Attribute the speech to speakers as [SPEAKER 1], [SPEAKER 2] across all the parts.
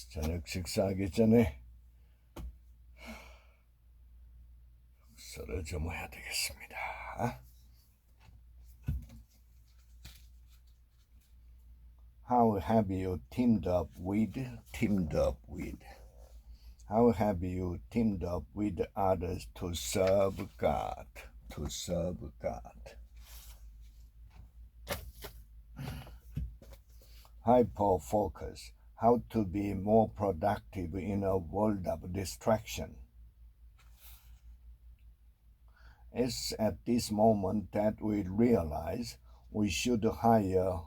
[SPEAKER 1] 저녁 식사하기 전에 서로 좀 해야 되겠습니다. How have you teamed up with? How have you teamed up with others to serve God? Hyper-focus. How to be more productive in a world of distraction. It's at this moment that we realize we should hire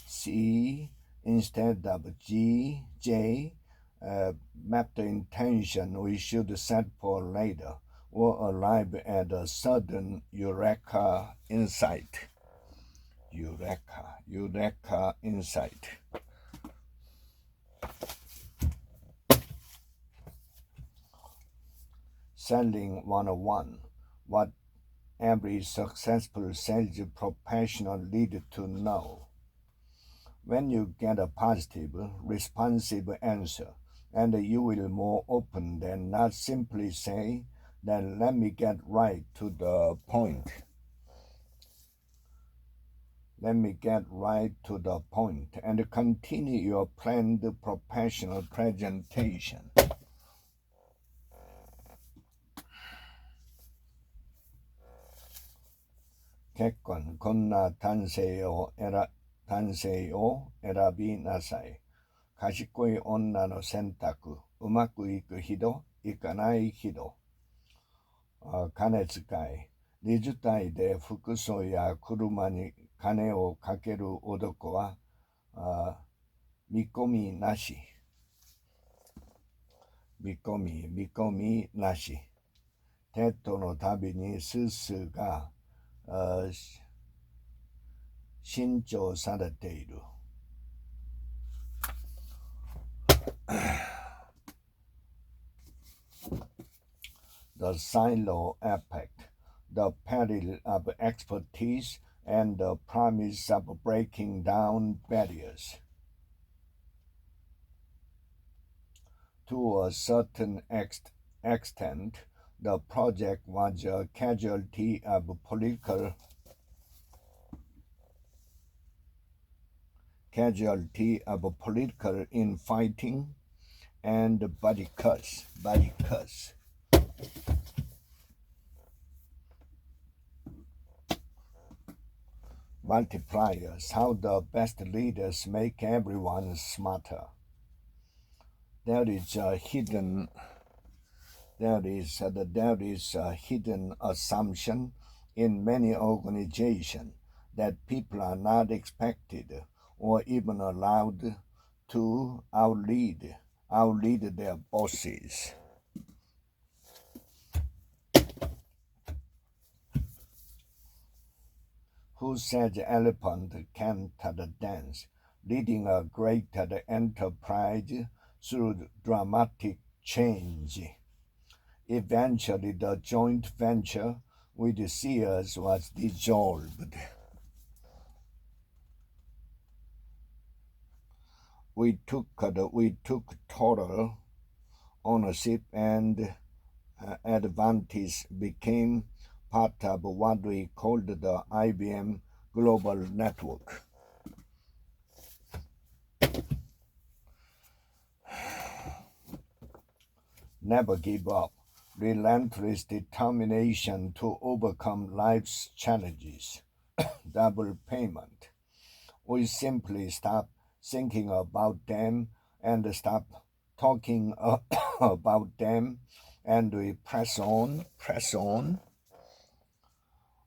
[SPEAKER 1] C instead of G, J, map the intention we should set for later, or arrive at a sudden eureka insight. Eureka insight. Selling 101. What every successful sales professional needs to know. When you get a positive, responsive answer, and you will more open than not simply say, then let me get right to the point. And continue your planned professional presentation. 객관, 건나 단세요, 에라비 나사이. 가시코이 온나노 센타쿠, 우마쿠 이쿠 히도, 이카나이 히도. 金使い、20代で服装や車に金をかける男は見込みなし。テッドのたびにススが新調されている。The silo effect, the peril of expertise, and the promise of breaking down barriers. To a certain extent, the project was a casualty of political infighting and body cuts. Multipliers, how the best leaders make everyone smarter. There is a hidden assumption in many organizations that people are not expected or even allowed to outlead their bosses. Who said the elephant can't dance, leading a great enterprise through dramatic change? Eventually, the joint venture with Sears was dissolved. We took total ownership, and Advantis became part of what we called the IBM Global Network. Never give up. Relentless determination to overcome life's challenges. Double payment. We simply stop thinking about them and stop talking about them, and we press on.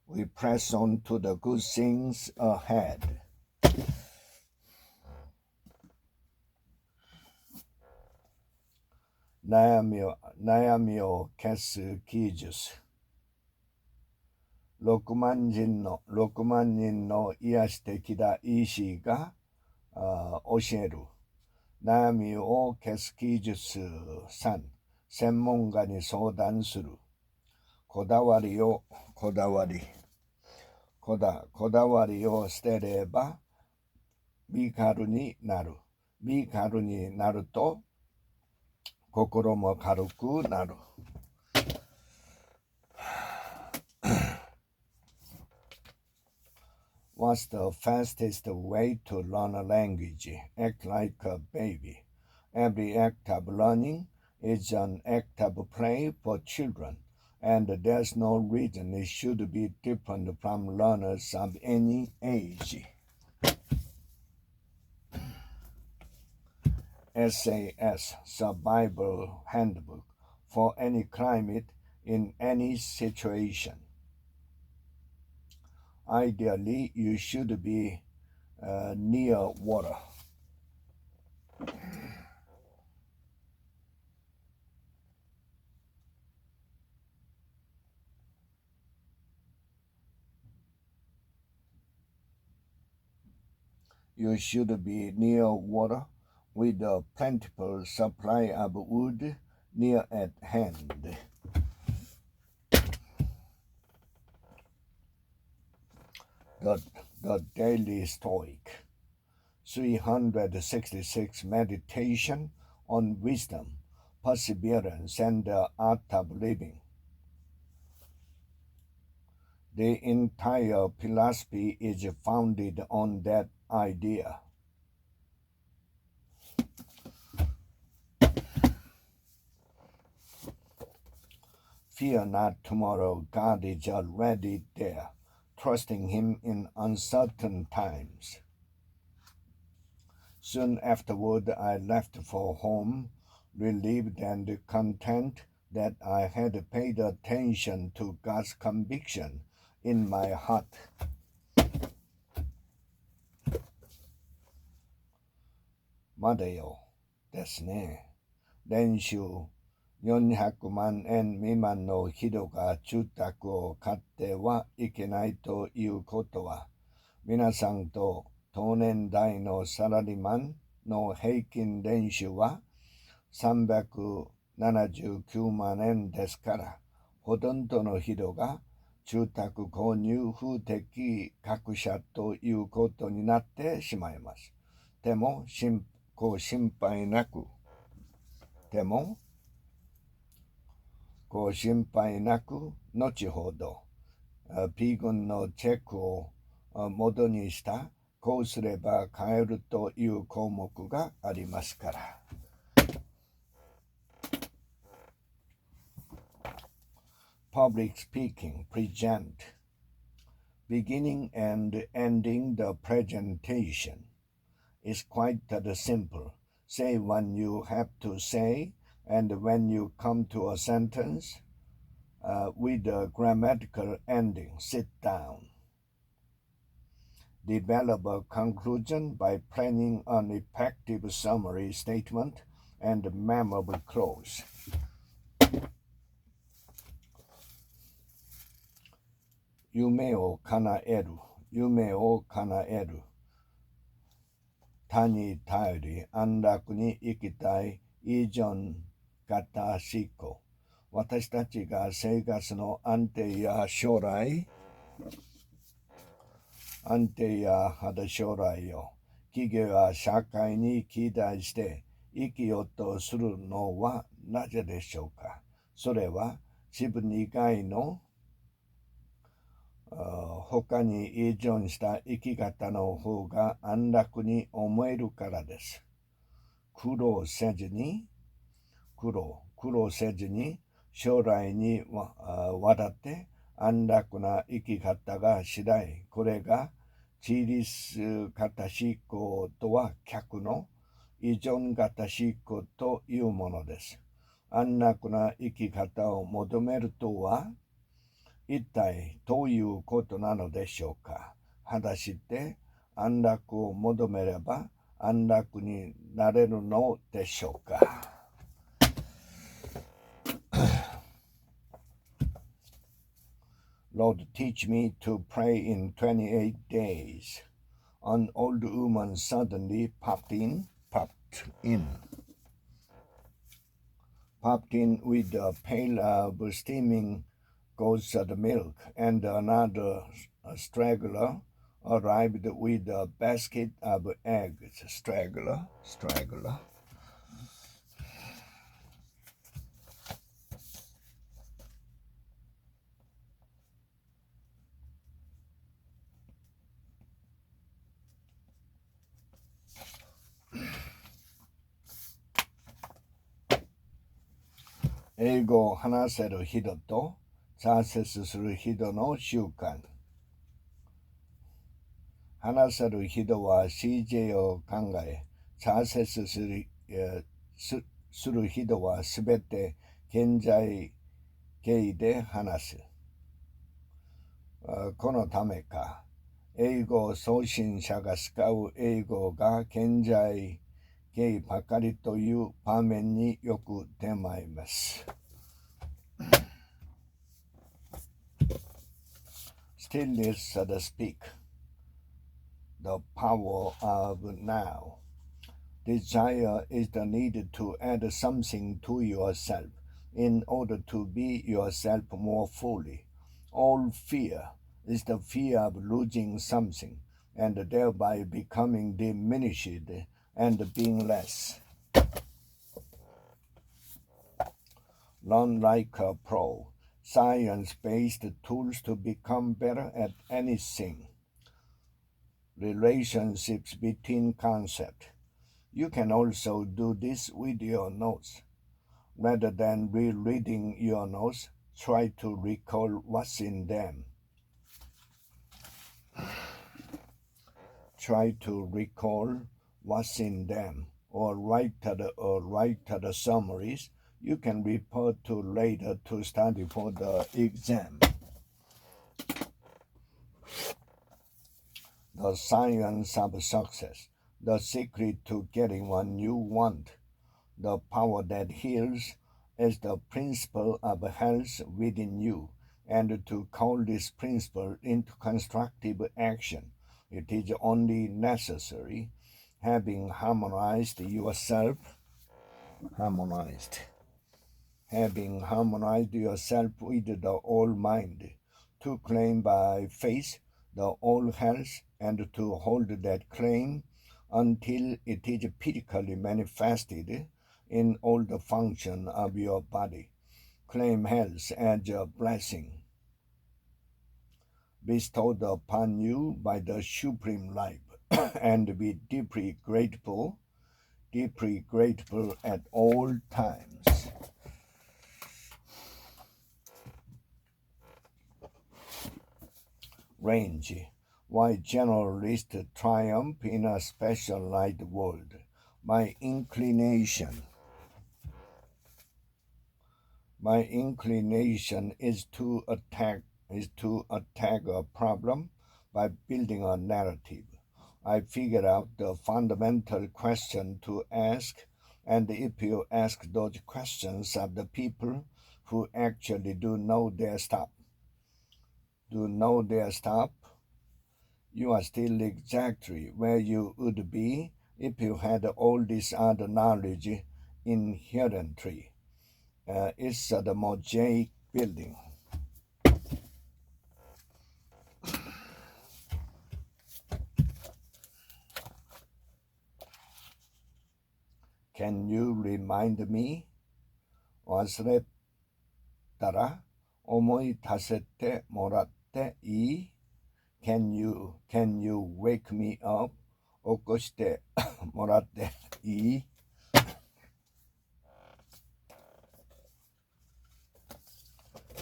[SPEAKER 1] We press on to the good things ahead.悩みを消す技術。6万人の癒し的な医師が教える。悩みを消す技術3、専門家に相談する。こだわりを捨てれば身軽になる。身軽になると心も軽くなる。What's the fastest way to learn a language? Act like a baby. Every act of learning is an act of play for children, and there's no reason it should be different from learners of any age. SAS, Survival Handbook for any climate in any situation. Ideally, you should be near water. You should be near water with a plentiful supply of wood near at hand. The Daily Stoic. 366 Meditation on Wisdom, Perseverance, and the Art of Living. The entire philosophy is founded on that idea. Fear not tomorrow, God is already there, trusting Him in uncertain times. Soon afterward, I left for home, relieved and content that I had paid attention to God's conviction in my heart. まだよですね。年収400万円未満の人が住宅を買ってはいけないということは、皆さんと同年代のサラリーマンの平均年収は379万円ですから、ほとんどの人が住宅購入不適格者ということになってしまいます。でも心配なく、後ほど、P 群のチェックを元にした、こうすれば買えるという項目がありますから。Public speaking, present. Beginning and ending the presentation is quite simple. Say when you have to say, and when you come to a sentence with a grammatical ending, sit down. Develop a conclusion by planning an effective summary statement and memorable close. 夢を叶える。他に頼り安楽に生きたい依存型思考。私たちが生活の安定や将来を企業や社会に期待して生きようとするのはなぜでしょうか。それは自分以外の他に依存した生き方の方が安楽に思えるからです。苦労せずに将来にわたって安楽な生き方がしたい。これが自立型思考とは逆の依存型思考というものです。安楽な生き方を求めるとは一体どういうことなのでしょうか。果たして安楽を求めれば安楽になれるのでしょうか。Lord, teach me to pray in 28 days. An old woman suddenly popped in with a pail of steaming goat's milk and another straggler arrived with a basket of eggs. Straggler.英語を話せる人と挫折する人の習慣。話せる人は CJ を考え、挫折する人はすべて現在形で話す。このためか、英語送信者が使う英語が現在形ばかりという場面によく出まいます。Stillness, so to speak. The power of now. Desire is the need to add something to yourself in order to be yourself more fully. All fear is the fear of losing something and thereby becoming diminished and being less. Learn like a pro. Science-based tools to become better at anything. Relationships between concepts. You can also do this with your notes. Rather than rereading your notes, try to recall what's in them. Try to recall what's in them, or write the summaries you can refer to later to study for the exam. The science of success, the secret to getting what you want, the power that heals is the principle of health within you, and to call this principle into constructive action, it is only necessary, having harmonized yourself with the all mind, to claim by faith the all health, and to hold that claim until it is physically manifested in all the function of your body. Claim health as a blessing bestowed upon you by the Supreme Life, and be deeply grateful at all times. Range. Why generalists triumph in a specialized world? My inclination is to attack a problem by building a narrative. I figured out the fundamental question to ask, and if you ask those questions of the people who actually do know their stuff, you are still exactly where you would be if you had all this other knowledge inherently. It's the mosaic building. Can you remind me? 忘れたら思い出せてもらっていい? Can you wake me up? 起こしてもらっていい? (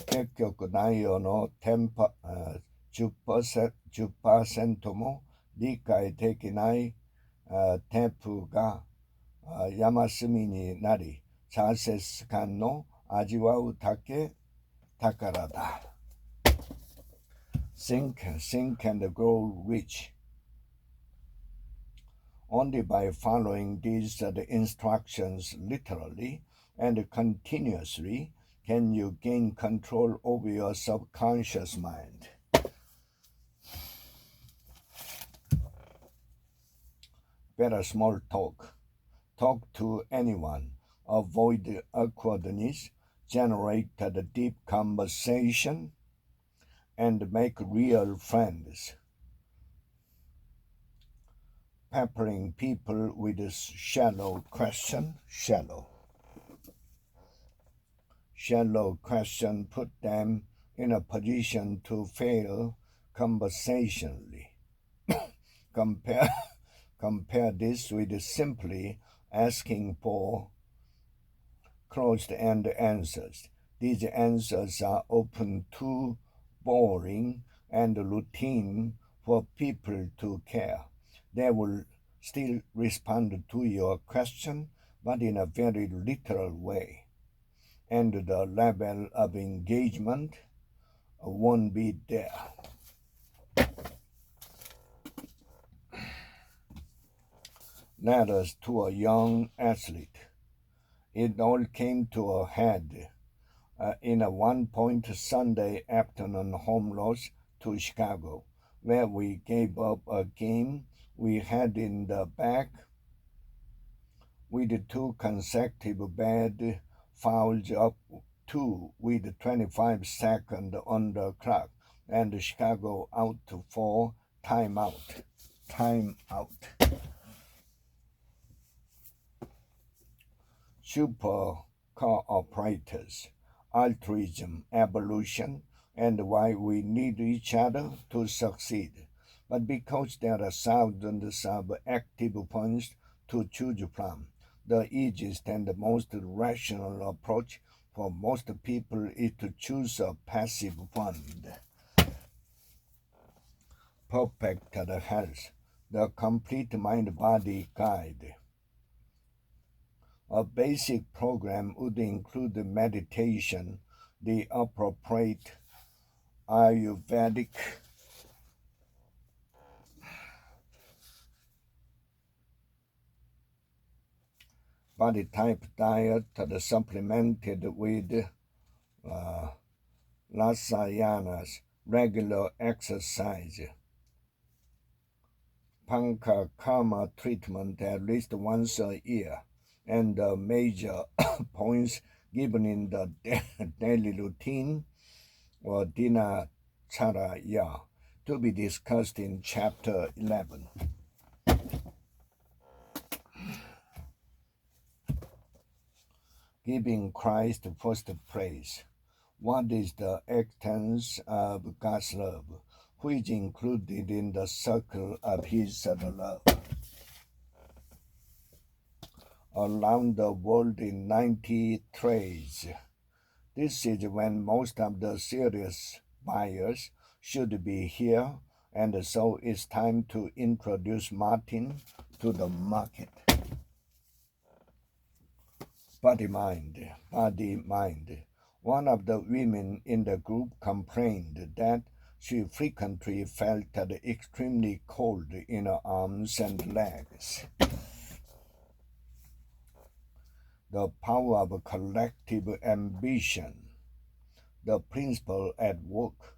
[SPEAKER 1] 結局内容の10% も理解できない添付が山積みになり、挫折感の味わう宝だ。Think and grow rich. Only by following these instructions literally and continuously can you gain control over your subconscious mind. Better small talk. Talk to anyone. Avoid awkwardness. Generate a deep conversation and make real friends. peppering people with a shallow question, put them in a position to fail conversationally. Compare this with simply asking for closed-end answers. These answers are often too boring and routine for people to care. They will still respond to your question, but in a very literal way. And the level of engagement won't be there. Letters to a young athlete. It all came to a head in a 1-point Sunday afternoon home loss to Chicago, where we gave up a game we had in the bag with 2 consecutive bad fouls up 2 with 25 seconds on the clock, and Chicago out for timeout. Super cooperators, altruism, evolution, and why we need each other to succeed. But because there are thousands of active points to choose from, the easiest and the most rational approach for most people is to choose a passive fund. Perfect Health, the complete mind-body guide. A basic program would include meditation, the appropriate Ayurvedic body type diet supplemented with lasayanas, regular exercise, panchakarma treatment at least once a year, and the major points given in the daily routine or dinacharya to be discussed in chapter 11. Giving Christ first praise. What is the extent of God's love, which is included in the circle of His love? Around the world in 93. This is when most of the serious buyers should be here, and so it's time to introduce Martin to the market. Body mind. One of the women in the group complained that she frequently felt extremely cold in her arms and legs. The power of collective ambition. The principle at work.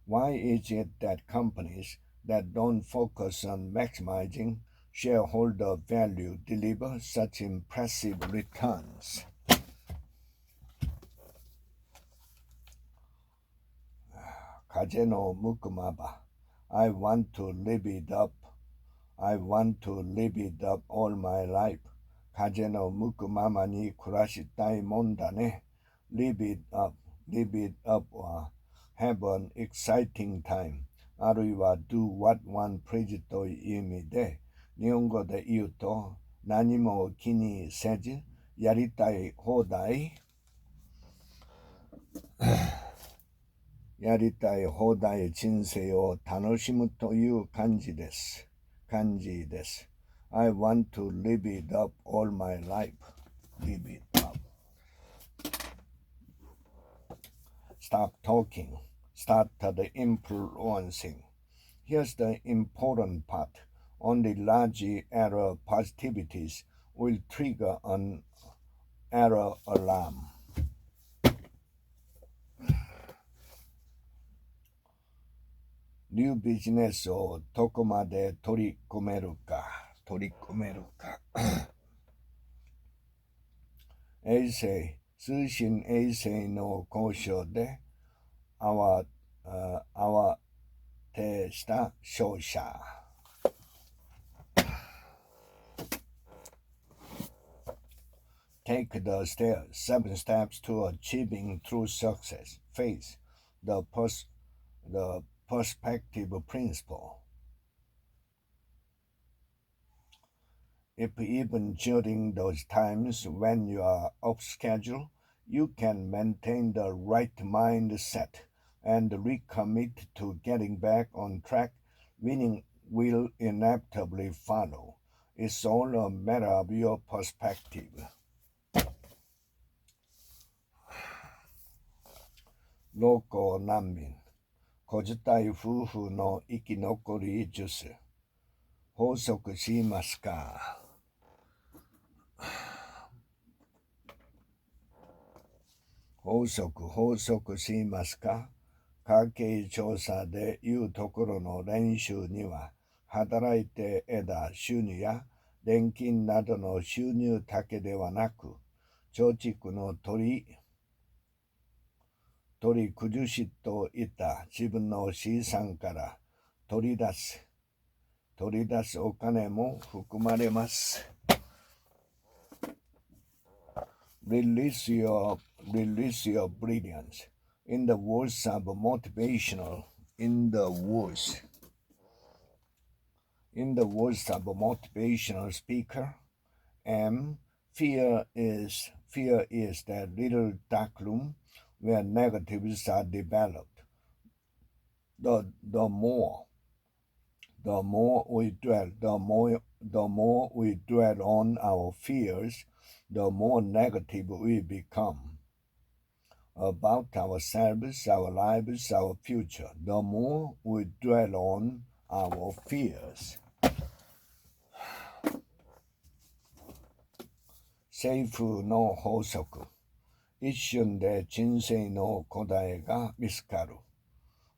[SPEAKER 1] Why is it that companies that don't focus on maximizing shareholder value deliver such impressive returns? Kajeno Mukumaba. I want to live it up all my life. Kajeno Mukumama ni kurashitai mondane. Live it up or have an exciting time. あるいは do what one pleases という意味で、日本語で言うと、何も気にせず、やりたい放題人生を楽しむという感じです。I want to live it up all my life. Live it up. Stop talking. Start influencing. Here's the important part. Only large error positivities will trigger an error alarm. New business をどこまで取り込めるか。通信衛星の交渉で慌てした商社。Take the stairs, 7 steps to achieving true success. Faith, the perspective principle. If even during those times when you are off schedule, you can maintain the right mindset and recommit to getting back on track, winning will inevitably follow. It's all a matter of your perspective. 老公難民、小伝い夫婦の生き残り術、法則しますか？法則しますか？家計調査でいうところの練習には、働いて得た収入や年金などの収入だけではなく、貯蓄の取り崩しといった自分の資産から取り出すお金も含まれます。Release your brilliance. In the words of motivational speaker, fear is that little dark room where negatives are developed. The more we dwell on our fears, the more negative we become about ourselves, our lives, our future. The more we dwell on our fears. セーフの法則。一瞬で人生の答えが見つかる。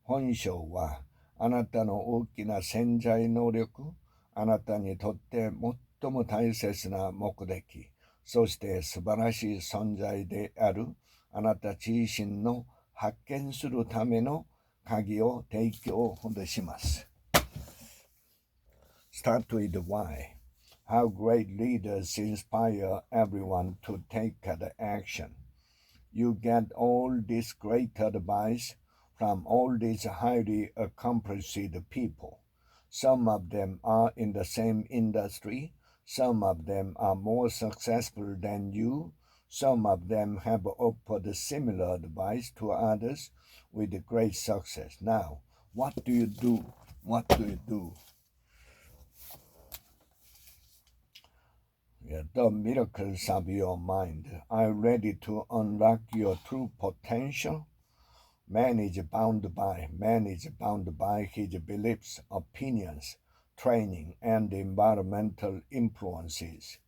[SPEAKER 1] 本性はあなたの大きな潜在能力、あなたにとって最も大切な目的、そして素晴らしい存在であるあなた自身の発見するための鍵を提供します。Start with why. How great leaders inspire everyone to take the action. You get all this great advice from all these highly accomplished people. Some of them are in the same industry. Some of them are more successful than you. Some of them have offered similar advice to others with great success. Now, what do you do? The miracles of your mind are ready to unlock your true potential. Man is bound by his beliefs, opinions, training, and environmental influences.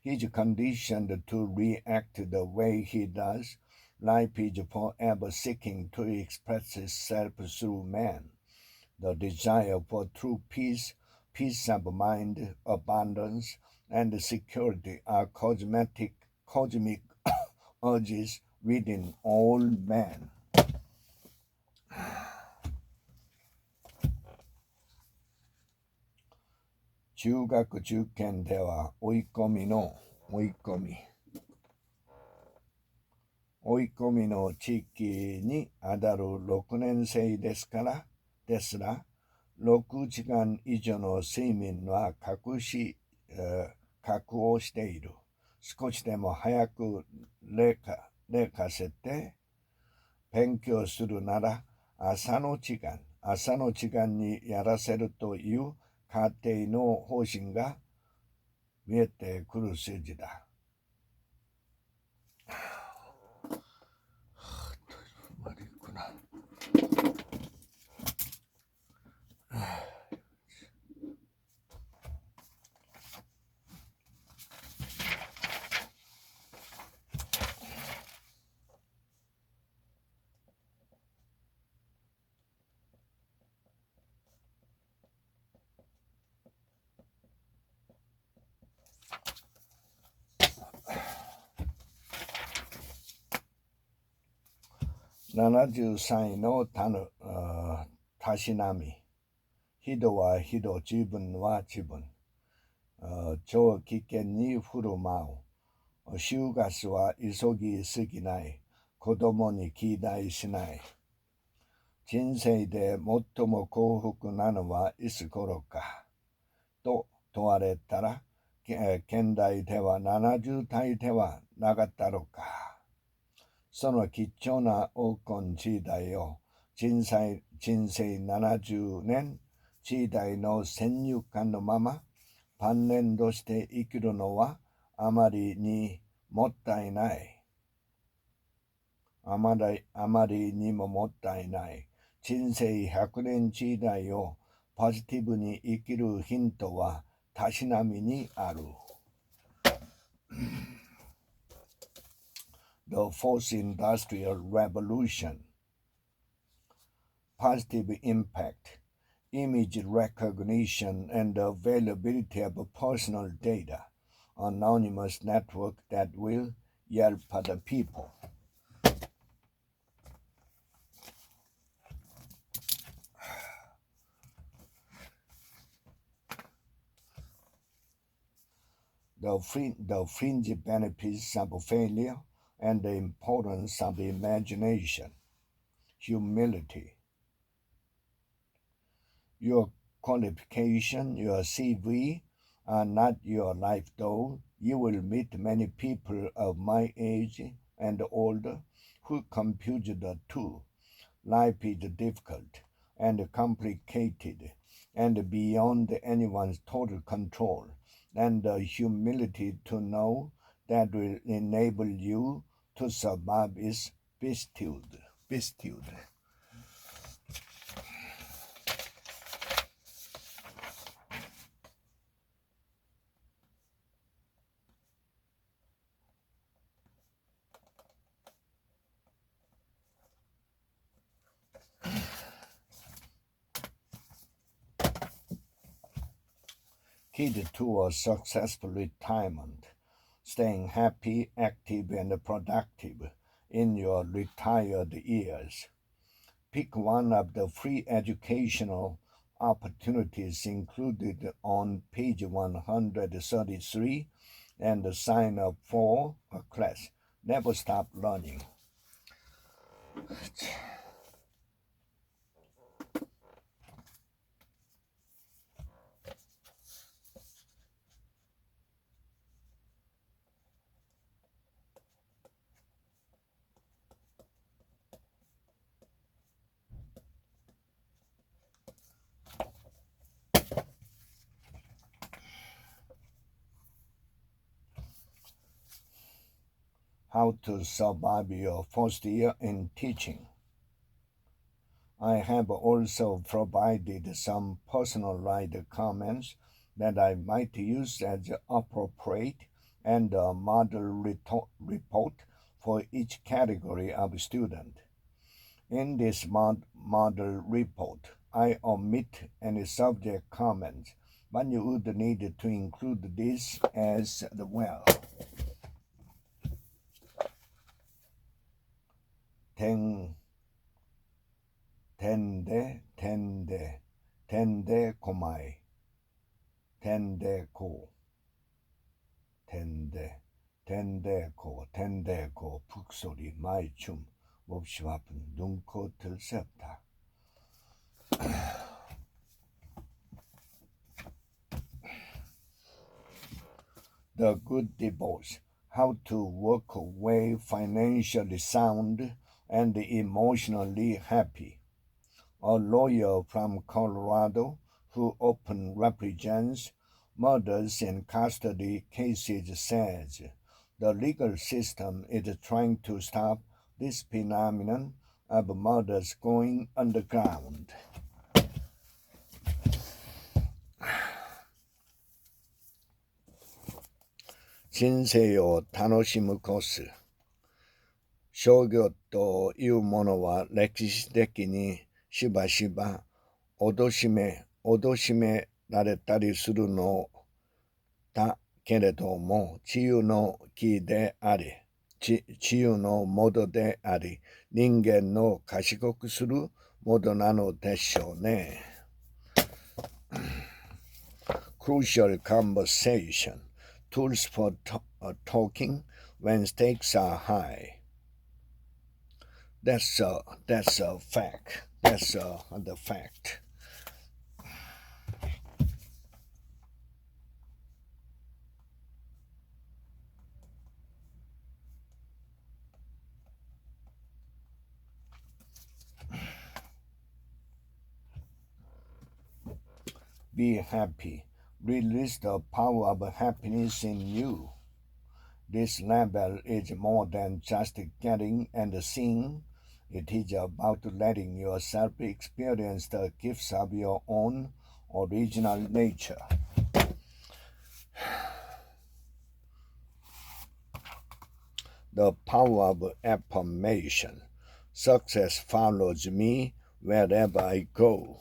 [SPEAKER 1] He's conditioned to react the way he does. Life is forever seeking to express itself through man. The desire for true peace of mind, abundance, and security are cosmic urges within all men. 中学受験では追い込みの地域にあたる6年生ですら、6時間以上の睡眠は確保している。少しでも早く寝かせて勉強するなら朝の時間にやらせるという家庭の方針が見えてくる筋だ。70歳のたしなみ。人は人、自分は自分。超危険に振る舞う。就活は急ぎすぎない。子供に期待しない。人生で最も幸福なのはいつ頃かと問われたら、現代では70代ではなかったのか。その貴重な黄金時代を人生70年時代の先入観のまま晩年として生きるのはあまりにもったいない。あまりにももったいない。人生100年時代をポジティブに生きるヒントはたしなみにある。The Fourth Industrial Revolution. Positive impact, image recognition, and the availability of personal data. Anonymous network that will help other people. The fringe benefits of failure and the importance of imagination. Humility. Your qualification, your CV, are not your life goal. You will meet many people of my age and older who compute the two. Life is difficult and complicated and beyond anyone's total control, and the humility to know that will enable you to survive is bestowed. Key to a successful retirement. Staying happy, active, and productive in your retired years. Pick one of the free educational opportunities included on page 133 and sign up for a class. Never stop learning. How to survive your first year in teaching. I have also provided some personalized comments that I might use as appropriate and a model report for each category of student. In this model report, I omit any subject comments, but you would need to include this as well. 点でこまい点でこ북소리 마이춤 몹시 아픈 눈코뜰 셉다. The Good Divorce. How to walk away financially sound and emotionally happy. A lawyer from Colorado who often represents murders in custody cases says the legal system is trying to stop this phenomenon of murders going underground.人生を楽しむコース。商業というものは歴史的にしばしば脅しめられたりするのだけれども、治癒の木であり、治癒のモードであり、人間の賢くするモードなのでしょうね。Crucial conversation. Tools for talking when stakes are high. That's a fact. That's the fact. Be happy. Release the power of happiness in you. This label is more than just getting and seeing. It is about letting yourself experience the gifts of your own original nature. The power of affirmation. Success follows me wherever I go.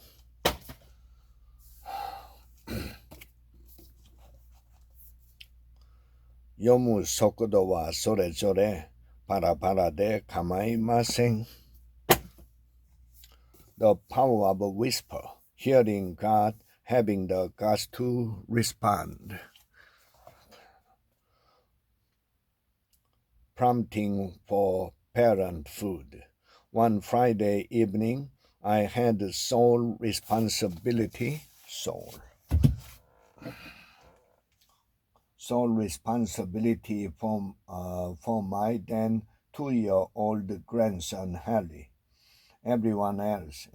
[SPEAKER 1] 読む速度はそれぞれパラパラで構いません。The power of a whisper, hearing God, having the guts to respond. Prompting for parenthood. One Friday evening, I had sole responsibility for my then 2-year-old grandson Harry. Everyone else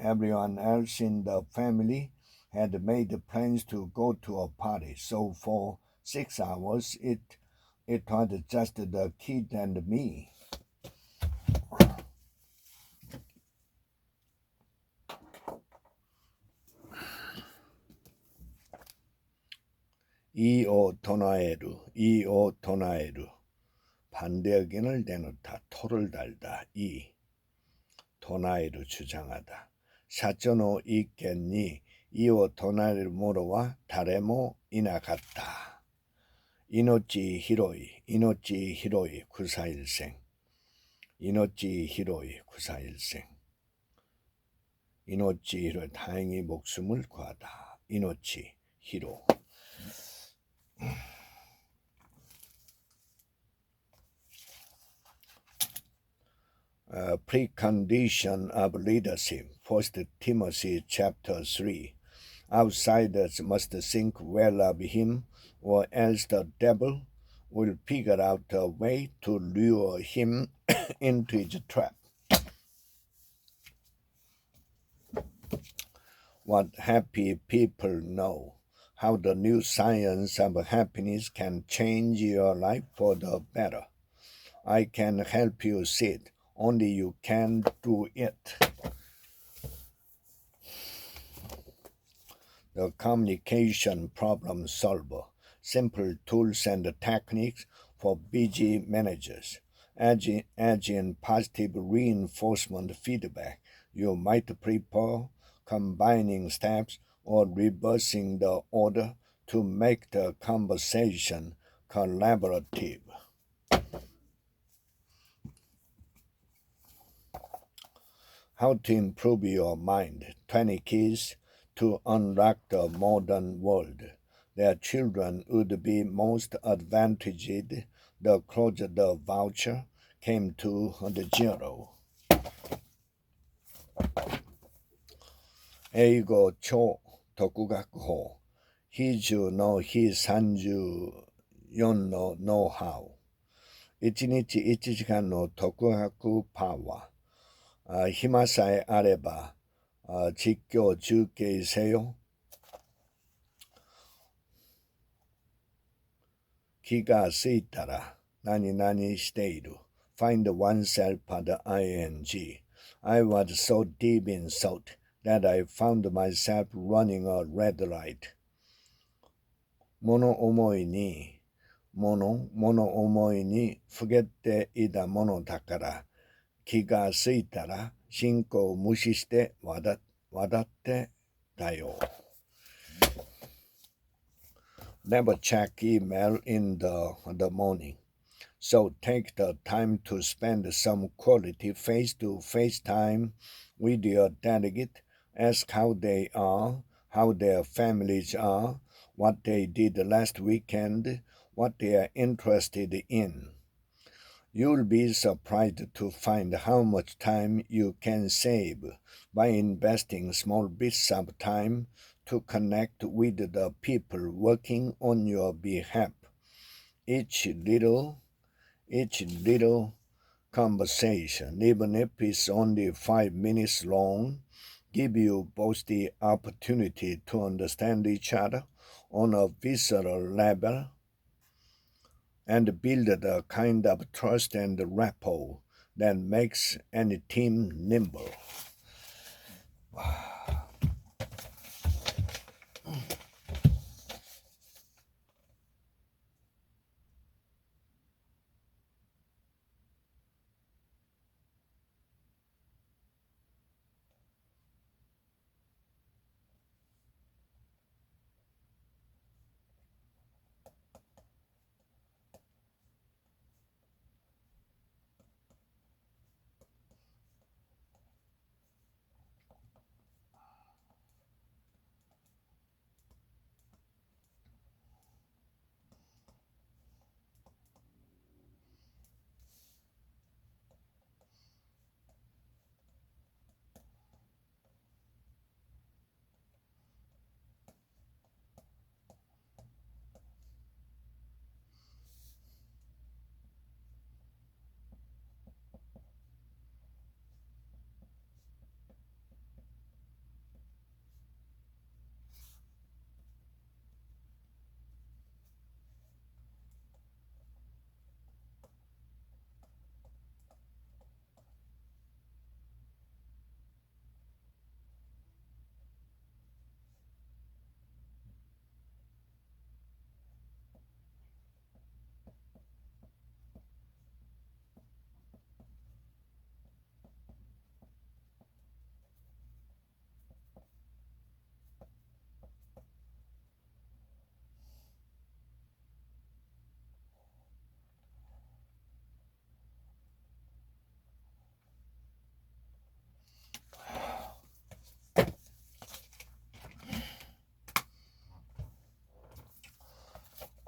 [SPEAKER 1] in the family had made plans to go to a party, so for 6 hours it was just the kid and me. 이어 토나에루. 반대 의견을 내놓다, 토를 달다. 토나에루 주장하다. 사전오 있겠니? 이어 토나에루 모로와 다레모 이나갔다. 이노치 히로이 94일생. 이노치 히로이 다행히 목숨을 구하다. 이노치 히로. Precondition of leadership. 1 Timothy chapter 3. Outsiders must think well of him, or else the devil will figure out a way to lure him into his trap. What happy people know. How the new science of happiness can change your life for the better. I can help you see it. Only you can do it. The communication problem solver. Simple tools and techniques for busy managers. Agile positive reinforcement feedback. You might prefer combining steps or reversing the order to make the conversation collaborative. How to improve your mind. 20 keys to unlock the modern world. Their children would be most advantaged the closer the voucher came to the zero. Eigo cho tokugaku Hiju no Hi34 no know-how. 1日1時間の独学パワー。暇さえあれば実況中継せよ。気がついたら何々している。Find oneself at the ing. I was so deep in thought that I found myself running a red light. 物思いにふけていたものだから気がついたら進行を無視して渡ってたよ。Never check email in the morning. So take the time to spend some quality face-to-face time with your delegate. Ask how they are, how their families are, what they did last weekend, what they are interested in. You'll be surprised to find how much time you can save by investing small bits of time to connect with the people working on your behalf. Each little conversation, even if it's only 5 minutes long, give you both the opportunity to understand each other on a visceral level and build the kind of trust and rapport that makes any team nimble.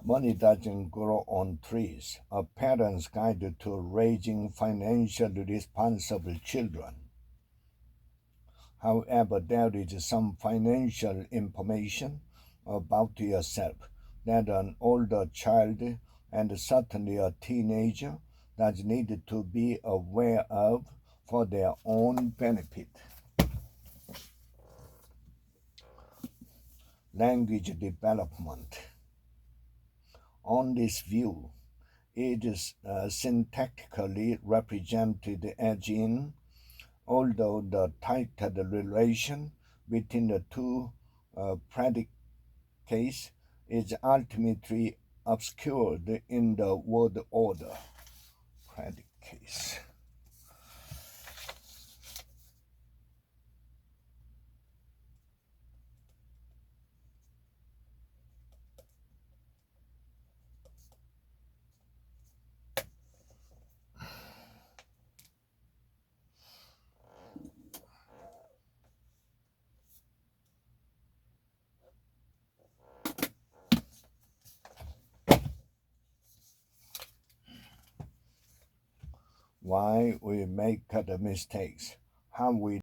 [SPEAKER 1] Money doesn't grow on trees. A parent's guide to raising financially responsible children. However, there is some financial information about yourself that an older child and certainly a teenager does need to be aware of for their own benefit. Language development. On this view, it is syntactically represented as in, although the tighter the relation between the two predicates is ultimately obscured in the word order. Predicates. Why we make the mistakes, how we